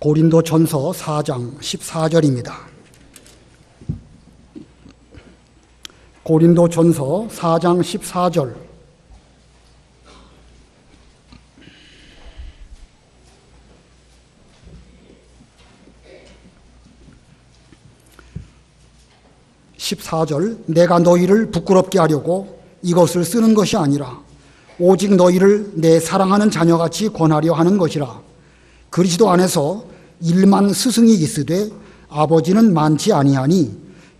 고린도전서 4장 14절입니다. 고린도전서 4장 14절. 내가 너희를 부끄럽게 하려고 이것을 쓰는 것이 아니라 오직 너희를 내 사랑하는 자녀같이 권하려 하는 것이라. 그리스도 안에서 일만 스승이 있으되 아버지는 많지 아니하니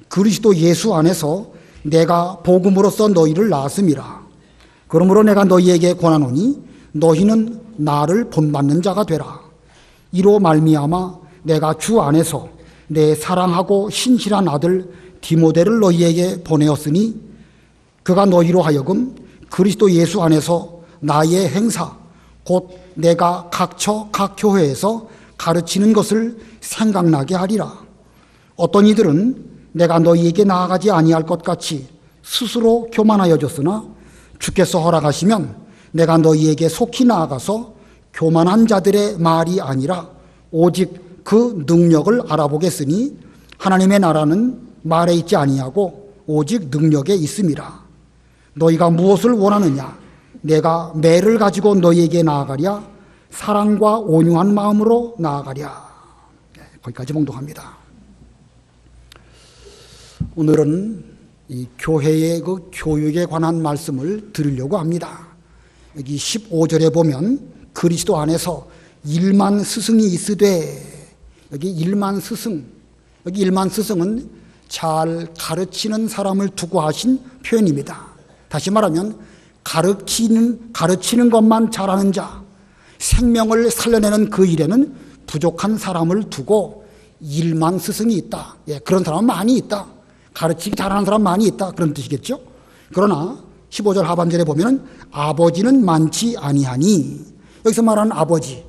그리스도 예수 안에서 내가 복음으로써 너희를 낳았음이라. 그러므로 내가 너희에게 권하노니 너희는 나를 본받는 자가 되라. 이로 말미암아 내가 주 안에서 내 사랑하고 신실한 아들 디모데를 너희에게 보내었으니 그가 너희로 하여금 그리스도 예수 안에서 나의 행사 곧 내가 각처 각 교회에서 가르치는 것을 생각나게 하리라. 어떤 이들은 내가 너희에게 나아가지 아니할 것 같이 스스로 교만하여졌으나 주께서 허락하시면 내가 너희에게 속히 나아가서 교만한 자들의 말이 아니라 오직 그 능력을 알아보겠으니 하나님의 나라는 말에 있지 아니하고 오직 능력에 있음이라. 너희가 무엇을 원하느냐? 내가 매를 가지고 너희에게 나아가랴? 사랑과 온유한 마음으로 나아가랴? 거기까지 봉독합니다. 오늘은 이 교회의 그 교육에 관한 말씀을 드리려고 합니다. 여기 15절에 보면 그리스도 안에서 일만 스승이 있으되, 여기 일만 스승, 여기 일만 스승은 잘 가르치는 사람을 두고 하신 표현입니다. 다시 말하면 가르치는 것만 잘하는 자, 생명을 살려내는 그 일에는 부족한 사람을 두고 일만 스승이 있다. 그런 사람은 많이 있다. 가르치기 잘하는 사람 많이 있다. 그런 뜻이겠죠. 그러나 15절 하반절에 보면 아버지는 많지 아니하니, 여기서 말하는 아버지,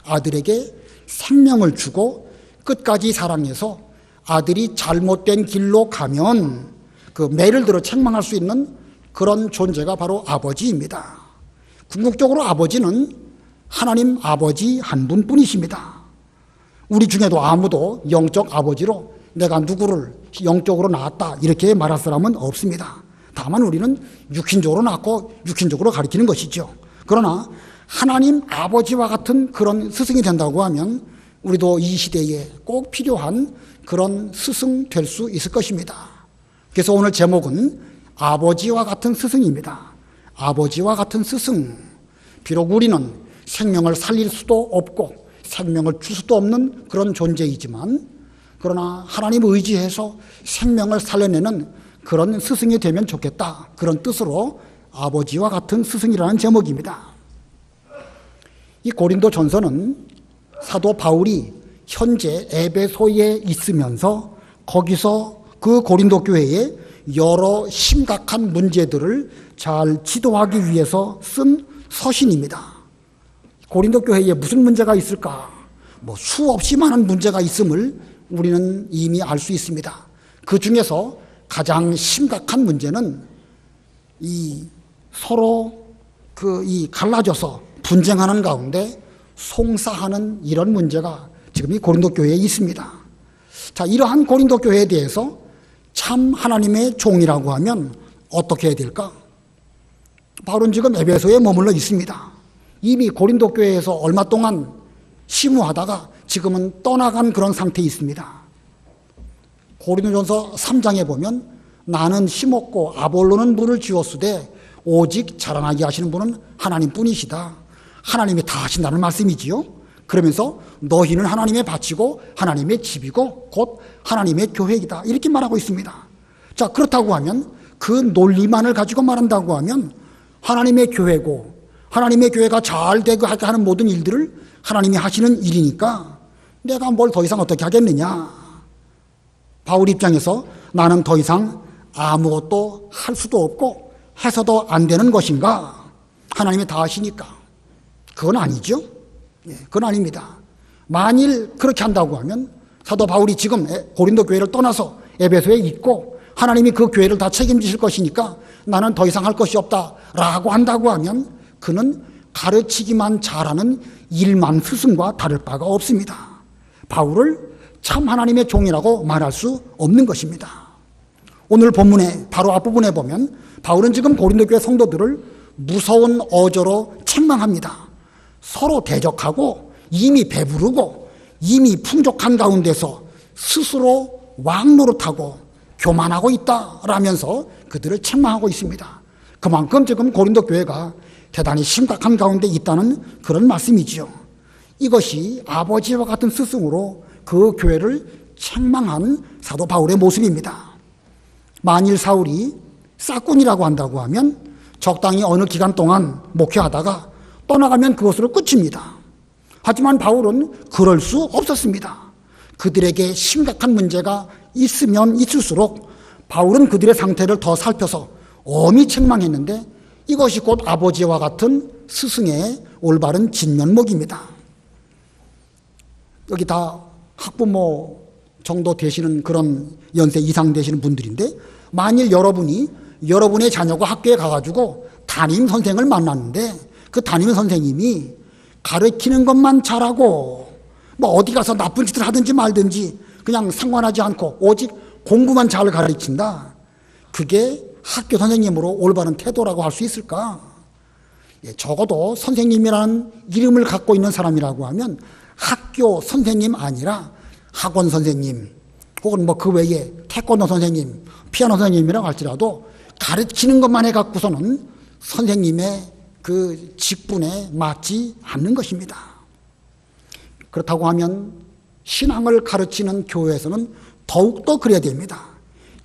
아들에게 생명을 주고 끝까지 사랑해서 아들이 잘못된 길로 가면 그 매를 들어 책망할 수 있는 그런 존재가 바로 아버지입니다. 궁극적으로 아버지는 하나님 아버지 한 분뿐이십니다. 우리 중에도 아무도 영적 아버지로 내가 누구를 영적으로 낳았다 이렇게 말할 사람은 없습니다. 다만 우리는 육신적으로 낳고 육신적으로 가르치는 것이죠. 그러나 하나님 아버지와 같은 그런 스승이 된다고 하면 우리도 이 시대에 꼭 필요한 그런 스승 될 수 있을 것입니다. 그래서 오늘 제목은 아버지와 같은 스승입니다. 아버지와 같은 스승. 비록 우리는 생명을 살릴 수도 없고 생명을 줄 수도 없는 그런 존재이지만, 그러나 하나님 의지해서 생명을 살려내는 그런 스승이 되면 좋겠다. 그런 뜻으로 아버지와 같은 스승이라는 제목입니다. 이 고린도전서는 사도 바울이 현재 에베소에 있으면서 거기서 그 고린도 교회에 여러 심각한 문제들을 잘 지도하기 위해서 쓴 서신입니다. 고린도 교회에 무슨 문제가 있을까? 수없이 많은 문제가 있음을 우리는 이미 알 수 있습니다. 그 중에서 가장 심각한 문제는 이 서로 이 갈라져서 분쟁하는 가운데 송사하는 이런 문제가 지금 이 고린도 교회에 있습니다. 자, 이러한 고린도 교회에 대해서 참 하나님의 종이라고 하면 어떻게 해야 될까? 바울은 지금 에베소에 머물러 있습니다. 이미 고린도 교회에서 얼마 동안 심우하다가 지금은 떠나간 그런 상태에 있습니다. 고린도전서 3장에 보면 나는 심었고 아볼로는 물을 지었으되 오직 자라나게 하시는 분은 하나님뿐이시다. 하나님이 다 하신다는 말씀이지요. 그러면서 너희는 하나님의 밭이고 하나님의 집이고 곧 하나님의 교회이다. 이렇게 말하고 있습니다. 자, 그렇다고 하면 그 논리만을 가지고 말한다고 하면 하나님의 교회고 하나님의 교회가 잘 되게 하는 모든 일들을 하나님이 하시는 일이니까 내가 뭘 더 이상 어떻게 하겠느냐. 바울 입장에서 나는 더 이상 아무것도 할 수도 없고 해서도 안 되는 것인가? 하나님이 다 하시니까. 그건 아니죠. 그건 아닙니다. 만일 그렇게 한다고 하면 사도 바울이 지금 고린도 교회를 떠나서 에베소에 있고 하나님이 그 교회를 다 책임지실 것이니까 나는 더 이상 할 것이 없다라고 한다고 하면 그는 가르치기만 잘하는 일만 스승과 다를 바가 없습니다. 바울을 참 하나님의 종이라고 말할 수 없는 것입니다. 오늘 본문의 바로 앞부분에 보면 바울은 지금 고린도 교회 성도들을 무서운 어조로 책망합니다. 서로 대적하고 이미 배부르고 이미 풍족한 가운데서 스스로 왕노릇하고 교만하고 있다라면서 그들을 책망하고 있습니다. 그만큼 지금 고린도 교회가 대단히 심각한 가운데 있다는 그런 말씀이지요. 이것이 아버지와 같은 스승으로 그 교회를 책망한 사도 바울의 모습입니다. 만일 사울이 싹군이라고 한다고 하면 적당히 어느 기간 동안 목회하다가 떠나가면 그것으로 끝입니다. 하지만 바울은 그럴 수 없었습니다. 그들에게 심각한 문제가 있으면 있을수록 바울은 그들의 상태를 더 살펴서 엄히 책망했는데 이것이 곧 아버지와 같은 스승의 올바른 진면목입니다. 여기 다 학부모 정도 되시는 그런 연세 이상 되시는 분들인데 만일 여러분이 여러분의 자녀가 학교에 가가지고 담임 선생을 만났는데 그 담임 선생님이 가르치는 것만 잘하고 뭐 어디 가서 나쁜 짓을 하든지 말든지 그냥 상관하지 않고 오직 공부만 잘 가르친다. 그게 학교 선생님으로 올바른 태도라고 할 수 있을까? 적어도 선생님이라는 이름을 갖고 있는 사람이라고 하면 학교 선생님 아니라 학원 선생님 혹은 뭐 그 외에 태권도 선생님, 피아노 선생님이라고 할지라도 가르치는 것만 해갖고서는 선생님의 그 직분에 맞지 않는 것입니다. 그렇다고 하면 신앙을 가르치는 교회에서는 더욱더 그래야 됩니다.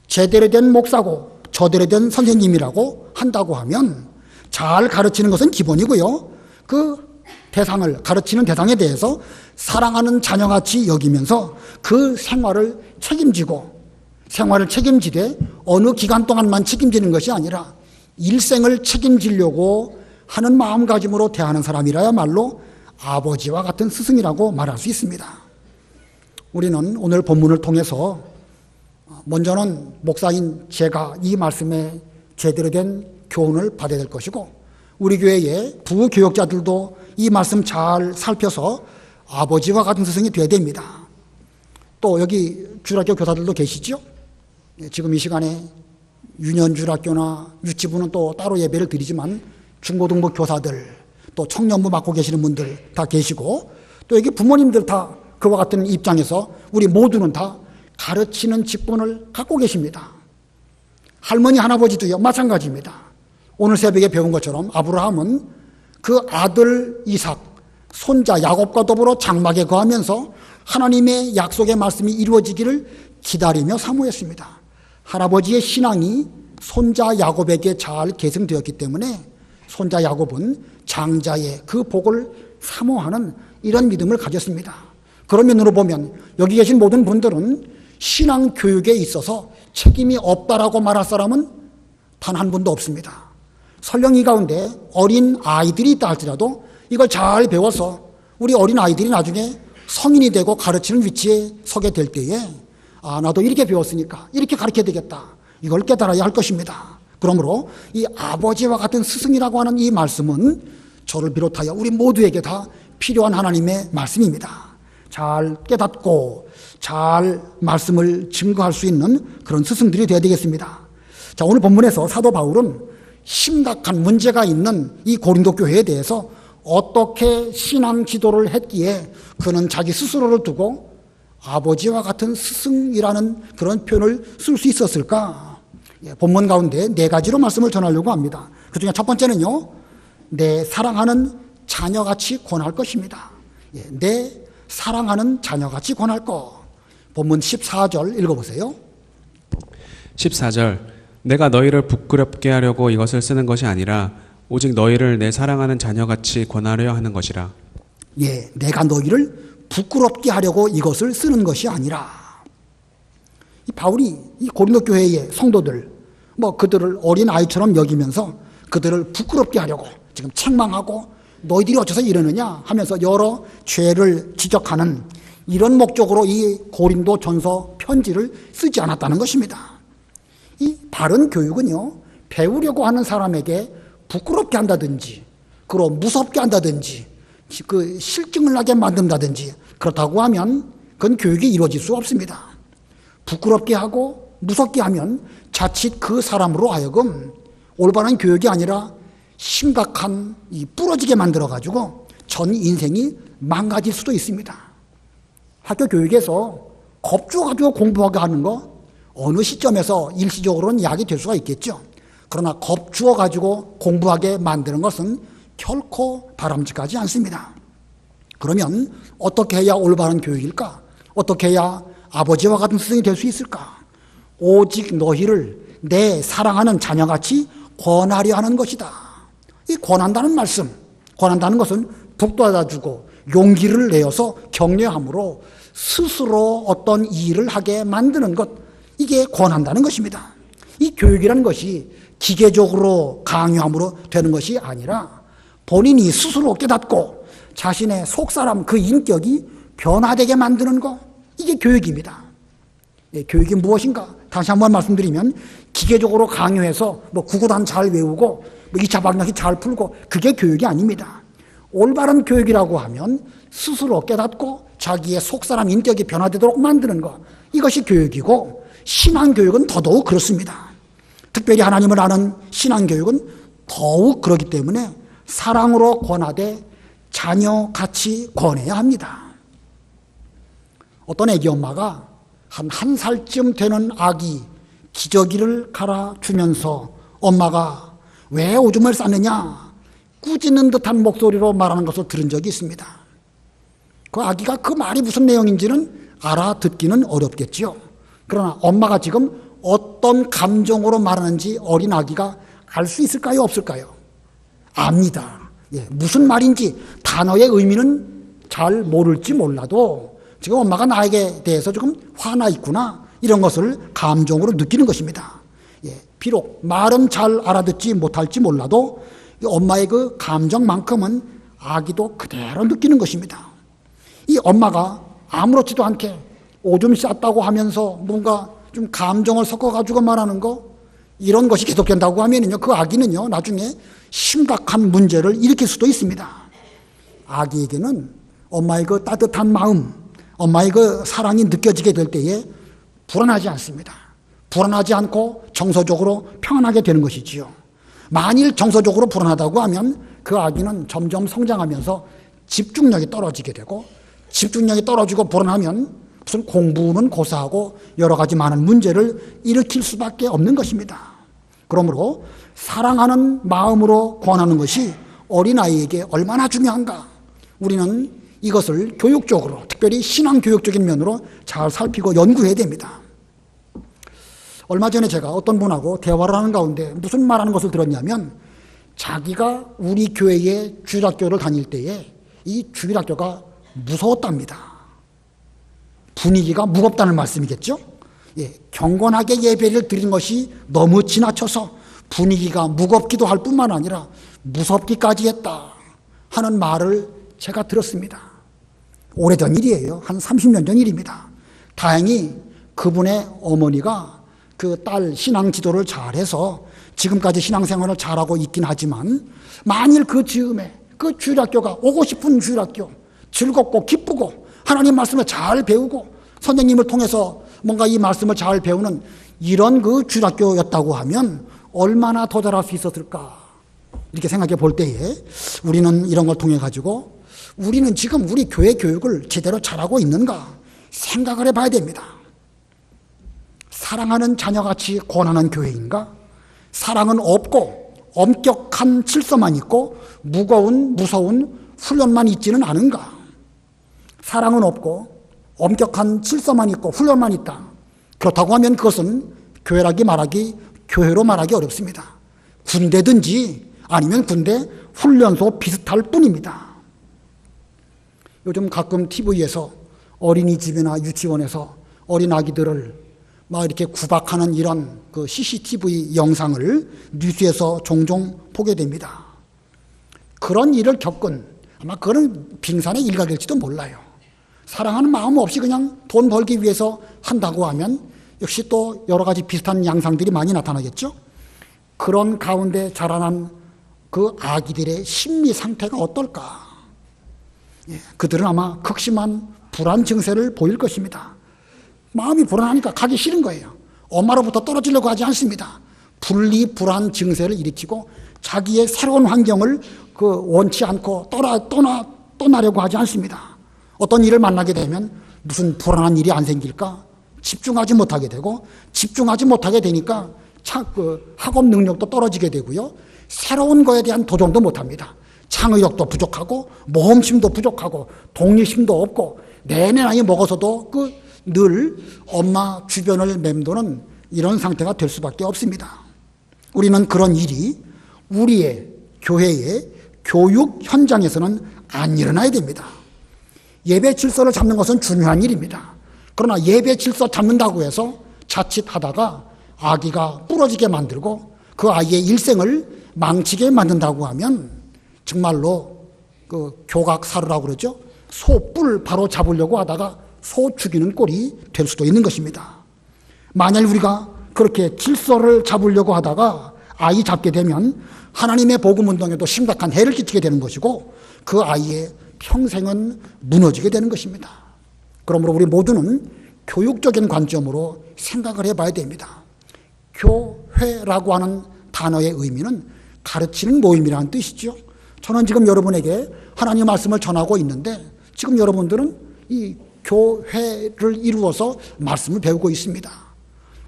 제대로 된 목사고 저대로 된 선생님이라고 한다고 하면 잘 가르치는 것은 기본이고요. 그 대상을 가르치는 대상에 대해서 사랑하는 자녀같이 여기면서 그 생활을 책임지되 어느 기간 동안만 책임지는 것이 아니라 일생을 책임지려고 하는 마음가짐으로 대하는 사람이라야말로 아버지와 같은 스승이라고 말할 수 있습니다. 우리는 오늘 본문을 통해서 먼저는 목사인 제가 이 말씀에 제대로 된 교훈을 받아야 될 것이고 우리 교회의 부교역자들도 이 말씀 잘 살펴서 아버지와 같은 스승이 되어야 됩니다. 또 여기 주일학교 교사들도 계시죠? 지금 이 시간에 유년주일학교나 유치부는 또 따로 예배를 드리지만 중고등부 교사들 또 청년부 맡고 계시는 분들 다 계시고 또 여기 부모님들 다 그와 같은 입장에서 우리 모두는 다 가르치는 직분을 갖고 계십니다. 할머니 할아버지도요 마찬가지입니다. 오늘 새벽에 배운 것처럼 아브라함은 그 아들 이삭, 손자 야곱과 더불어 장막에 거하면서 하나님의 약속의 말씀이 이루어지기를 기다리며 사모했습니다. 할아버지의 신앙이 손자 야곱에게 잘 계승되었기 때문에 손자 야곱은 장자의 그 복을 사모하는 이런 믿음을 가졌습니다. 그런 면으로 보면 여기 계신 모든 분들은 신앙 교육에 있어서 책임이 없다라고 말할 사람은 단 한 분도 없습니다. 설령 이 가운데 어린 아이들이 있다 할지라도 이걸 잘 배워서 우리 어린 아이들이 나중에 성인이 되고 가르치는 위치에 서게 될 때에 나도 이렇게 배웠으니까 이렇게 가르쳐야 되겠다. 이걸 깨달아야 할 것입니다. 그러므로 이 아버지와 같은 스승이라고 하는 이 말씀은 저를 비롯하여 우리 모두에게 다 필요한 하나님의 말씀입니다. 잘 깨닫고 잘 말씀을 증거할 수 있는 그런 스승들이 되어야 되겠습니다. 자, 오늘 본문에서 사도 바울은 심각한 문제가 있는 이 고린도 교회에 대해서 어떻게 신앙 지도를 했기에 그는 자기 스스로를 두고 아버지와 같은 스승이라는 그런 표현을 쓸 수 있었을까? 본문 가운데 4가지로 말씀을 전하려고 합니다. 그 중에 첫 번째는요, 내 사랑하는 자녀같이 권할 것입니다. 내 사랑하는 자녀같이 권할 것. 본문 14절 읽어보세요. 14절 내가 너희를 부끄럽게 하려고 이것을 쓰는 것이 아니라 오직 너희를 내 사랑하는 자녀같이 권하려 하는 것이라. 내가 너희를 부끄럽게 하려고 이것을 쓰는 것이 아니라 이 바울이 이 고린도 교회의 성도들 그들을 어린 아이처럼 여기면서 그들을 부끄럽게 하려고 지금 책망하고 너희들이 어째서 이러느냐 하면서 여러 죄를 지적하는 이런 목적으로 이 고린도 전서 편지를 쓰지 않았다는 것입니다. 이 바른 교육은요, 배우려고 하는 사람에게 부끄럽게 한다든지 그리고 무섭게 한다든지 그 실증을 나게 만든다든지 그렇다고 하면 그건 교육이 이루어질 수 없습니다. 부끄럽게 하고 무섭게 하면 자칫 그 사람으로 하여금 올바른 교육이 아니라 심각한 부러지게 만들어가지고 전 인생이 망가질 수도 있습니다. 학교 교육에서 겁주어가지고 공부하게 하는 거 어느 시점에서 일시적으로는 약이 될 수가 있겠죠. 그러나 겁주어가지고 공부하게 만드는 것은 결코 바람직하지 않습니다. 그러면 어떻게 해야 올바른 교육일까? 어떻게 해야 아버지와 같은 스승이 될 수 있을까? 오직 너희를 내 사랑하는 자녀같이 권하려 하는 것이다. 이 권한다는 말씀, 권한다는 것은 북돋아주고 용기를 내어서 격려함으로 스스로 어떤 일을 하게 만드는 것, 이게 권한다는 것입니다. 이 교육이라는 것이 기계적으로 강요함으로 되는 것이 아니라 본인이 스스로 깨닫고 자신의 속사람 그 인격이 변화되게 만드는 것, 이게 교육입니다. 교육이 무엇인가? 다시 한번 말씀드리면 기계적으로 강요해서 구구단 잘 외우고 2차 방정식 잘 풀고 그게 교육이 아닙니다. 올바른 교육이라고 하면 스스로 깨닫고 자기의 속사람 인격이 변화되도록 만드는 것, 이것이 교육이고 신앙교육은 더더욱 그렇습니다. 특별히 하나님을 아는 신앙교육은 더욱 그렇기 때문에 사랑으로 권하되 자녀같이 권해야 합니다. 어떤 애기 엄마가 한 살쯤 되는 아기 기저귀를 갈아주면서 엄마가 왜 오줌을 쌌느냐 꾸짖는 듯한 목소리로 말하는 것을 들은 적이 있습니다. 그 아기가 그 말이 무슨 내용인지는 알아듣기는 어렵겠죠. 그러나 엄마가 지금 어떤 감정으로 말하는지 어린 아기가 알 수 있을까요? 없을까요? 압니다. 무슨 말인지 단어의 의미는 잘 모를지 몰라도 지금 엄마가 나에게 대해서 조금 화나 있구나, 이런 것을 감정으로 느끼는 것입니다. 비록 말은 잘 알아듣지 못할지 몰라도 엄마의 그 감정만큼은 아기도 그대로 느끼는 것입니다. 이 엄마가 아무렇지도 않게 오줌 쌌다고 하면서 뭔가 좀 감정을 섞어가지고 말하는 거, 이런 것이 계속된다고 하면요, 그 아기는요, 나중에 심각한 문제를 일으킬 수도 있습니다. 아기에게는 엄마의 그 따뜻한 마음, 엄마의 그 사랑이 느껴지게 될 때에 불안하지 않습니다. 불안하지 않고 정서적으로 평안하게 되는 것이지요. 만일 정서적으로 불안하다고 하면 그 아기는 점점 성장하면서 집중력이 떨어지게 되고, 집중력이 떨어지고 불안하면 무슨 공부는 고사하고 여러 가지 많은 문제를 일으킬 수밖에 없는 것입니다. 그러므로 사랑하는 마음으로 권하는 것이 어린아이에게 얼마나 중요한가, 우리는 이것을 교육적으로, 특별히 신앙교육적인 면으로 잘 살피고 연구해야 됩니다. 얼마 전에 제가 어떤 분하고 대화를 하는 가운데 무슨 말하는 것을 들었냐면, 자기가 우리 교회의 주일학교를 다닐 때에 이 주일학교가 무서웠답니다. 분위기가 무겁다는 말씀이겠죠? 경건하게 예배를 드리는 것이 너무 지나쳐서 분위기가 무겁기도 할 뿐만 아니라 무섭기까지 했다 하는 말을 제가 들었습니다. 오래전 일이에요. 한 30년 전 일입니다. 다행히 그분의 어머니가 그 딸 신앙 지도를 잘해서 지금까지 신앙생활을 잘하고 있긴 하지만, 만일 그 즈음에 그 주일학교가 오고 싶은 주일학교, 즐겁고 기쁘고 하나님 말씀을 잘 배우고 선생님을 통해서 뭔가 이 말씀을 잘 배우는 이런 그 주일학교였다고 하면 얼마나 더 잘할 수 있었을까, 이렇게 생각해 볼 때에 우리는 이런 걸 통해 가지고 우리는 지금 우리 교회 교육을 제대로 잘하고 있는가 생각을 해봐야 됩니다. 사랑하는 자녀같이 권하는 교회인가? 사랑은 없고 엄격한 질서만 있고 무서운 훈련만 있지는 않은가? 사랑은 없고 엄격한 질서만 있고 훈련만 있다. 그렇다고 하면 그것은 교회로 말하기 어렵습니다. 군대든지 아니면 군대 훈련소 비슷할 뿐입니다. 요즘 가끔 TV에서 어린이집이나 유치원에서 어린 아기들을 막 이렇게 구박하는 이런 그 CCTV 영상을 뉴스에서 종종 보게 됩니다. 그런 일을 겪은, 아마 그런 빙산의 일각일지도 몰라요. 사랑하는 마음 없이 그냥 돈 벌기 위해서 한다고 하면 역시 또 여러 가지 비슷한 양상들이 많이 나타나겠죠. 그런 가운데 자라난 그 아기들의 심리 상태가 어떨까? 그들은 아마 극심한 불안 증세를 보일 것입니다. 마음이 불안하니까 가기 싫은 거예요. 엄마로부터 떨어지려고 하지 않습니다. 분리 불안 증세를 일으키고 자기의 새로운 환경을 원치 않고 떠나려고 하지 않습니다. 어떤 일을 만나게 되면 무슨 불안한 일이 안 생길까? 집중하지 못하게 되고, 집중하지 못하게 되니까 학업 능력도 떨어지게 되고요. 새로운 거에 대한 도전도 못합니다. 창의력도 부족하고, 모험심도 부족하고, 독립심도 없고, 내내 나이 먹어서도 늘 엄마 주변을 맴도는 이런 상태가 될 수밖에 없습니다. 우리는 그런 일이 우리의 교회의 교육 현장에서는 안 일어나야 됩니다. 예배 질서를 잡는 것은 중요한 일입니다. 그러나 예배 질서 잡는다고 해서 자칫하다가 아기가 부러지게 만들고 그 아이의 일생을 망치게 만든다고 하면 정말로 교각사루라고 그러죠. 소뿔 바로 잡으려고 하다가 소 죽이는 꼴이 될 수도 있는 것입니다. 만약 우리가 그렇게 질서를 잡으려고 하다가 아이 잡게 되면 하나님의 복음 운동에도 심각한 해를 끼치게 되는 것이고 그 아이의 평생은 무너지게 되는 것입니다. 그러므로 우리 모두는 교육적인 관점으로 생각을 해봐야 됩니다. 교회라고 하는 단어의 의미는 가르치는 모임이라는 뜻이죠. 저는 지금 여러분에게 하나님의 말씀을 전하고 있는데 지금 여러분들은 이 교회를 이루어서 말씀을 배우고 있습니다.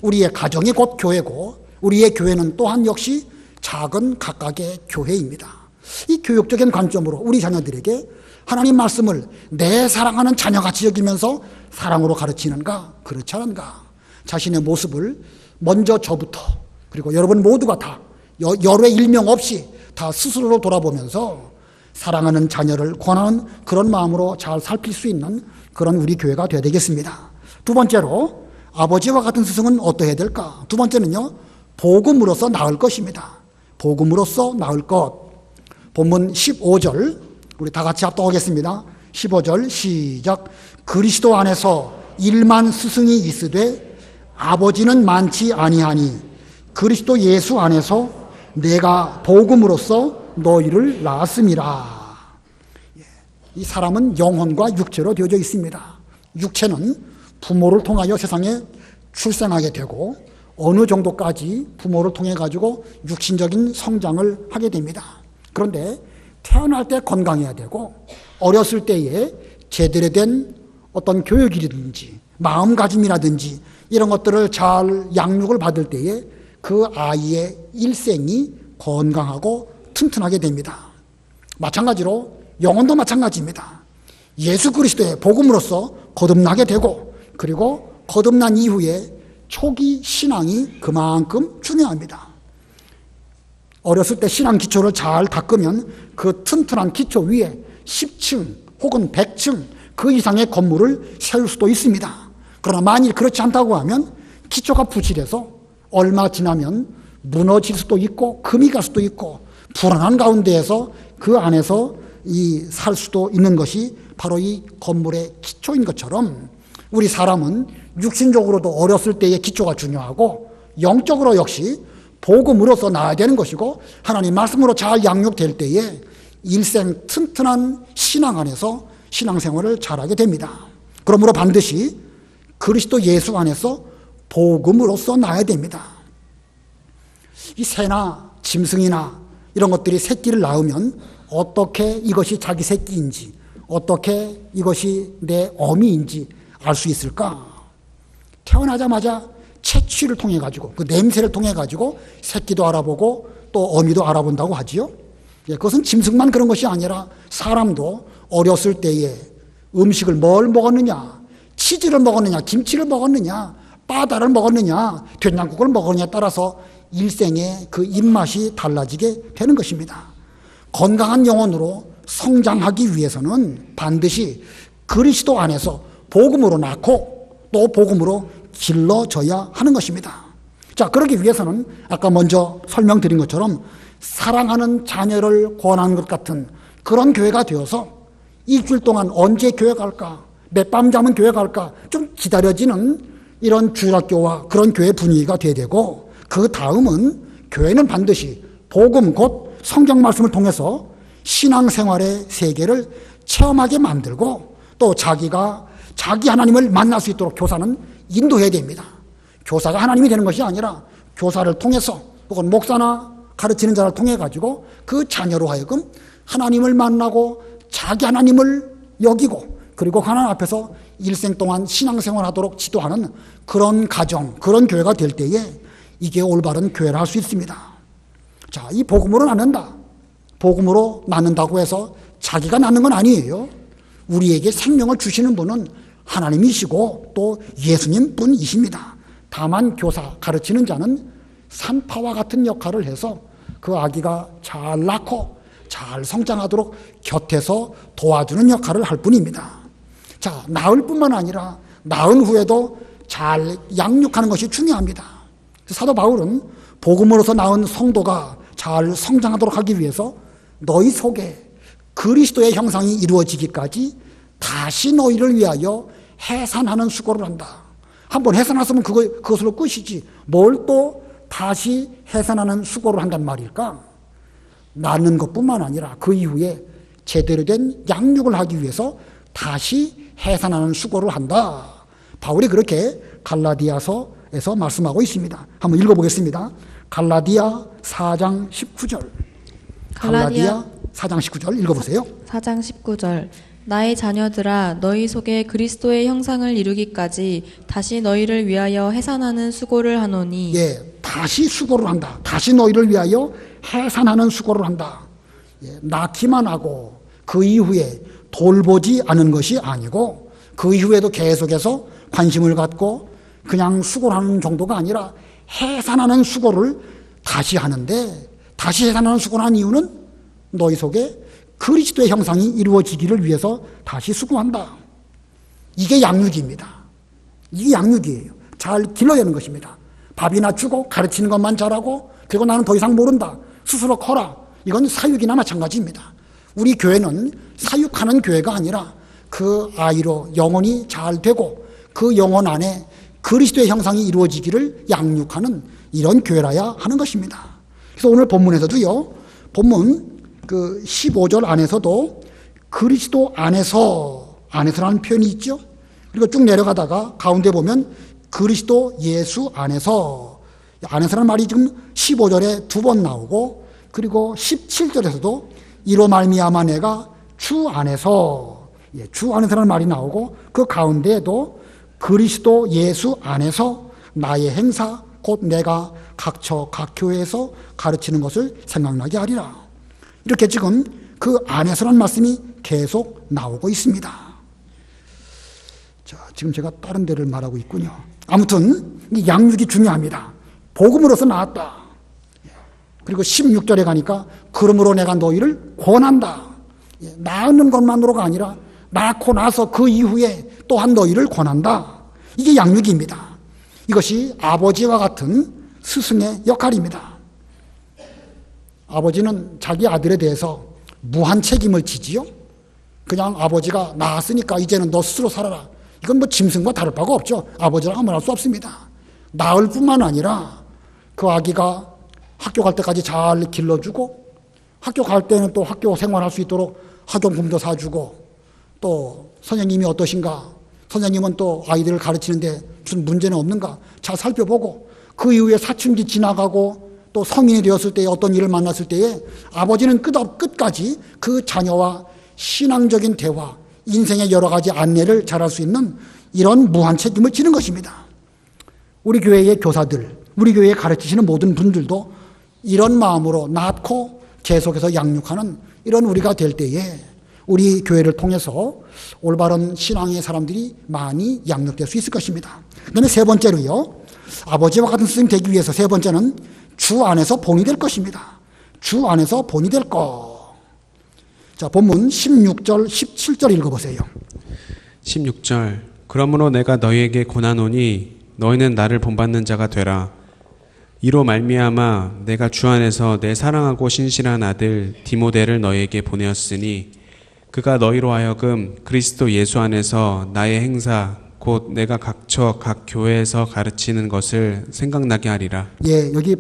우리의 가정이 곧 교회고 우리의 교회는 또한 역시 작은 각각의 교회입니다. 이 교육적인 관점으로 우리 자녀들에게 하나님 말씀을 내 사랑하는 자녀같이 여기면서 사랑으로 가르치는가 그렇지 않은가, 자신의 모습을 먼저 저부터 그리고 여러분 모두가 다 열외 일명 없이 다 스스로로 돌아보면서 사랑하는 자녀를 권하는 그런 마음으로 잘 살필 수 있는 그런 우리 교회가 되어야 되겠습니다. 두 번째로 아버지와 같은 스승은 어떠해야 될까? 두 번째는요, 복음으로서 나을 것입니다. 복음으로서 나을 것. 본문 15절 우리 다 같이 합독하겠습니다. 15절 시작. 그리스도 안에서 일만 스승이 있으되 아버지는 많지 아니하니 그리스도 예수 안에서 내가 복음으로써 너희를 낳았음이라. 이 사람은 영혼과 육체로 되어져 있습니다. 육체는 부모를 통하여 세상에 출생하게 되고 어느 정도까지 부모를 통해 가지고 육신적인 성장을 하게 됩니다. 그런데 태어날 때 건강해야 되고 어렸을 때에 제대로 된 어떤 교육이라든지 마음가짐이라든지 이런 것들을 잘 양육을 받을 때에 그 아이의 일생이 건강하고 튼튼하게 됩니다. 마찬가지로 영혼도 마찬가지입니다. 예수 그리스도의 복음으로써 거듭나게 되고 그리고 거듭난 이후에 초기 신앙이 그만큼 중요합니다. 어렸을 때 신앙 기초를 잘 닦으면 그 튼튼한 기초 위에 10층 혹은 100층 그 이상의 건물을 세울 수도 있습니다. 그러나 만일 그렇지 않다고 하면 기초가 부실해서 얼마 지나면 무너질 수도 있고 금이 갈 수도 있고 불안한 가운데에서 그 안에서 살 수도 있는 것이 바로 이 건물의 기초인 것처럼 우리 사람은 육신적으로도 어렸을 때의 기초가 중요하고 영적으로 역시 복음으로서 나아야 되는 것이고 하나님 말씀으로 잘 양육될 때에 일생 튼튼한 신앙 안에서 신앙생활을 잘하게 됩니다. 그러므로 반드시 그리스도 예수 안에서 복음으로서 나아야 됩니다. 이 새나 짐승이나 이런 것들이 새끼를 낳으면 어떻게 이것이 자기 새끼인지 어떻게 이것이 내 어미인지 알 수 있을까? 태어나자마자 채취를 통해 가지고 그 냄새를 통해 가지고 새끼도 알아보고 또 어미도 알아본다고 하지요. 그것은 짐승만 그런 것이 아니라 사람도 어렸을 때에 음식을 뭘 먹었느냐, 치즈를 먹었느냐, 김치를 먹었느냐, 바다를 먹었느냐, 된장국을 먹었느냐에 따라서 일생의 그 입맛이 달라지게 되는 것입니다. 건강한 영혼으로 성장하기 위해서는 반드시 그리스도 안에서 복음으로 낳고 또 복음으로 길러져야 하는 것입니다. 자, 그러기 위해서는 아까 먼저 설명드린 것처럼 사랑하는 자녀를 권하는 것 같은 그런 교회가 되어서 일주일 동안 언제 교회 갈까? 몇 밤 자면 교회 갈까? 좀 기다려지는 이런 주일학교와 그런 교회 분위기가 돼야 되고 그 다음은 교회는 반드시 복음 곧 성경 말씀을 통해서 신앙생활의 세계를 체험하게 만들고 또 자기가 자기 하나님을 만날 수 있도록 교사는 인도해야 됩니다. 교사가 하나님이 되는 것이 아니라 교사를 통해서 혹은 목사나 가르치는 자를 통해 가지고 그 자녀로 하여금 하나님을 만나고 자기 하나님을 여기고 그리고 하나님 앞에서 일생 동안 신앙생활하도록 지도하는 그런 가정, 그런 교회가 될 때에 이게 올바른 교회라 할 수 있습니다. 자, 이 복음으로 낳는다. 복음으로 낳는다고 해서 자기가 낳는 건 아니에요. 우리에게 생명을 주시는 분은 하나님이시고 또 예수님 뿐이십니다. 다만 교사, 가르치는 자는 산파와 같은 역할을 해서 그 아기가 잘 낳고 잘 성장하도록 곁에서 도와주는 역할을 할 뿐입니다. 자, 낳을 뿐만 아니라 낳은 후에도 잘 양육하는 것이 중요합니다. 사도 바울은 복음으로서 낳은 성도가 잘 성장하도록 하기 위해서 너희 속에 그리스도의 형상이 이루어지기까지 다시 너희를 위하여 해산하는 수고를 한다. 한번 해산했으면 그것으로 끝이지. 뭘 또 다시 해산하는 수고를 한단 말일까? 낳는 것뿐만 아니라 그 이후에 제대로 된 양육을 하기 위해서 다시 해산하는 수고를 한다. 바울이 그렇게 갈라디아서에서 말씀하고 있습니다. 한번 읽어보겠습니다. 갈라디아 4장 19절. 갈라디아 4장 19절 읽어보세요. 4장 19절. 나의 자녀들아 너희 속에 그리스도의 형상을 이루기까지 다시 너희를 위하여 해산하는 수고를 하노니. 예, 다시 수고를 한다. 다시 너희를 위하여 해산하는 수고를 한다. 예, 낳기만 하고 그 이후에 돌보지 않은 것이 아니고 그 이후에도 계속해서 관심을 갖고 그냥 수고를 하는 정도가 아니라 해산하는 수고를 다시 하는데, 다시 해산하는 수고를 하는 이유는 너희 속에 그리스도의 형상이 이루어지기를 위해서 다시 수고한다. 이게 양육입니다. 이게 양육이에요. 잘 길러야 하는 것입니다. 밥이나 주고 가르치는 것만 잘하고 그리고 나는 더 이상 모른다. 스스로 커라. 이건 사육이나 마찬가지입니다. 우리 교회는 사육하는 교회가 아니라 그 아이로 영혼이 잘 되고 그 영혼 안에 그리스도의 형상이 이루어지기를 양육하는 이런 교회라야 하는 것입니다. 그래서 오늘 본문에서도요, 본문 그 15절 안에서도 그리스도 안에서라는 표현이 있죠. 그리고 쭉 내려가다가 가운데 보면 그리스도 예수 안에서라는 말이 지금 15절에 2번 나오고, 그리고 17절에서도 이로 말미암아 내가 주 안에서, 주 안에서라는 말이 나오고, 그 가운데에도 그리스도 예수 안에서 나의 행사 곧 내가 각처 각 교회에서 가르치는 것을 생각나게 하리라. 이렇게 지금 그 안에서라는 말씀이 계속 나오고 있습니다. 자, 지금 제가 다른 데를 말하고 있군요. 아무튼 이 양육이 중요합니다. 복음으로서 나왔다. 그리고 16절에 가니까 그러므로 내가 너희를 권한다. 낳는 것만으로가 아니라 낳고 나서 그 이후에 또한 너희를 권한다. 이게 양육입니다. 이것이 아버지와 같은 스승의 역할입니다. 아버지는 자기 아들에 대해서 무한 책임을 지지요. 그냥 아버지가 낳았으니까 이제는 너 스스로 살아라. 이건 뭐 짐승과 다를 바가 없죠. 아버지랑 아무나 할 수 없습니다. 낳을 뿐만 아니라 그 아기가 학교 갈 때까지 잘 길러주고, 학교 갈 때는 또 학교 생활할 수 있도록 학용품도 사주고, 또 선생님이 어떠신가, 선생님은 또 아이들을 가르치는데 무슨 문제는 없는가 잘 살펴보고, 그 이후에 사춘기 지나가고 또 성인이 되었을 때에 어떤 일을 만났을 때에 아버지는 끝까지 그 자녀와 신앙적인 대화, 인생의 여러 가지 안내를 잘할 수 있는 이런 무한 책임을 지는 것입니다. 우리 교회의 교사들, 우리 교회에 가르치시는 모든 분들도 이런 마음으로 낳고 계속해서 양육하는 이런 우리가 될 때에 우리 교회를 통해서 올바른 신앙의 사람들이 많이 양육될 수 있을 것입니다. 그다음에 세 번째로요, 아버지와 같은 스승이 되기 위해서 세 번째는 주 안에서 본이 될 것입니다. 주 안에서 본이 될 것. 자, 본문 16절, 17절 읽어보세요. 16절. 그러므로 내가 너희에게 권하노니 너희는 나를 본받는 자가 되라. 이로 말미암아 내가 주 안에서 내 사랑하고 신실한 아들 디모데를 너희에게 보내었으니 그가 너희로 하여금 그리스도 예수 안에서 나의 행사 곧 내가 각처 각 교회에서 가르치는 것을 생각나게 하리라. 예, 여기